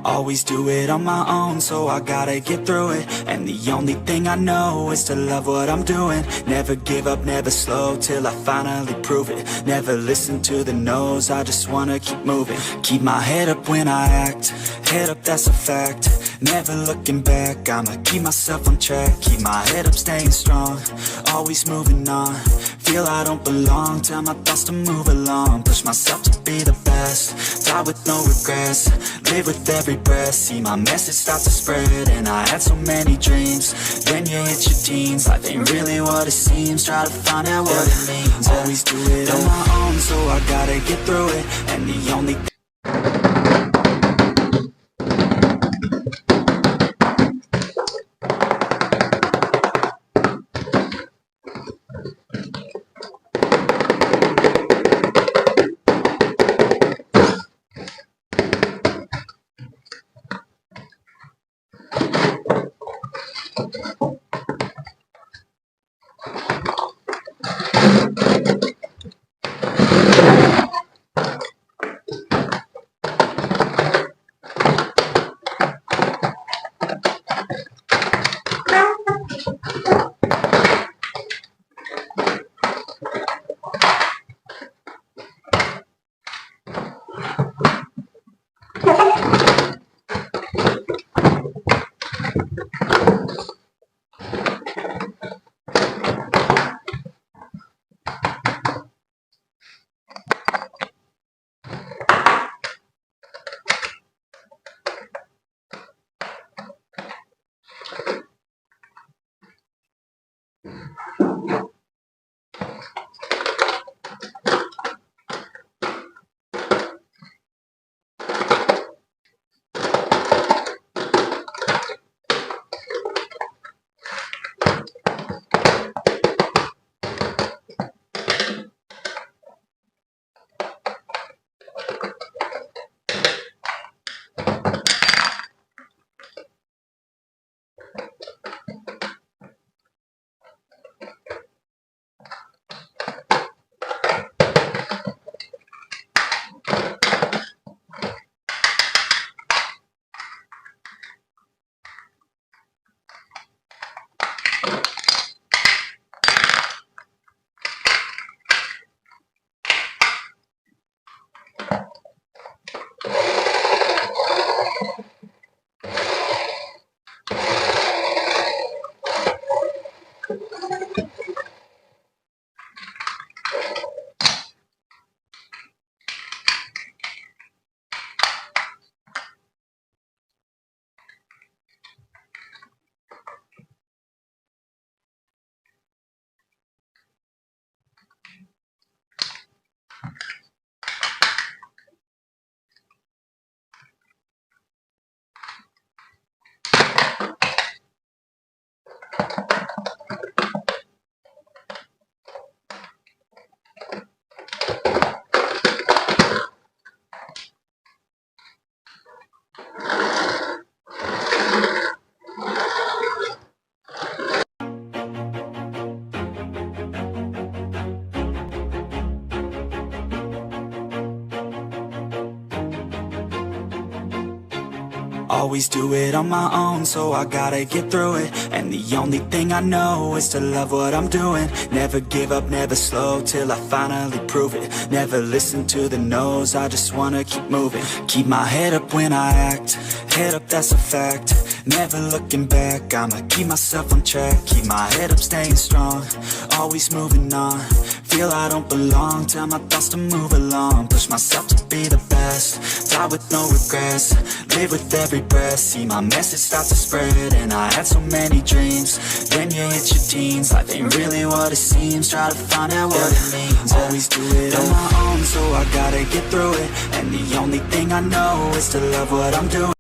Always do it on my own, so I gotta get through it. And the only thing I know is to love what I'm doing. Never give up, never slow, till I finally prove it. Never listen to the no's, I just wanna keep moving. Keep my head up when I act, head up, that's a fact. Never looking back, I'ma keep myself on track. Keep my head up, staying strong, always moving on. Feel I don't belong, tell my thoughts to move along. Push myself to be the best, die with no regrets. Live with every breath, see my message start to spread. And I had so many dreams, then you hit your teens. Life ain't really what it seems, try to find out what it means. Always do it on my own, so I gotta get through it. And the only always do it on my own, so I gotta get through it. And the only thing I know is to love what I'm doing. Never give up, never slow, till I finally prove it. Never listen to the no's, I just wanna keep moving. Keep my head up when I act, head up, that's a fact. Never looking back, I'ma keep myself on track. Keep my head up, staying strong, always moving on. Feel I don't belong, tell my thoughts to move along. Push myself to be the best, die with no regrets. Live with every breath, see my message start to spread. And I had so many dreams, then you hit your teens. Life ain't really what it seems, try to find out what it means. Always do it on my own, so I gotta get through it. And the only thing I know is to love what I'm doing.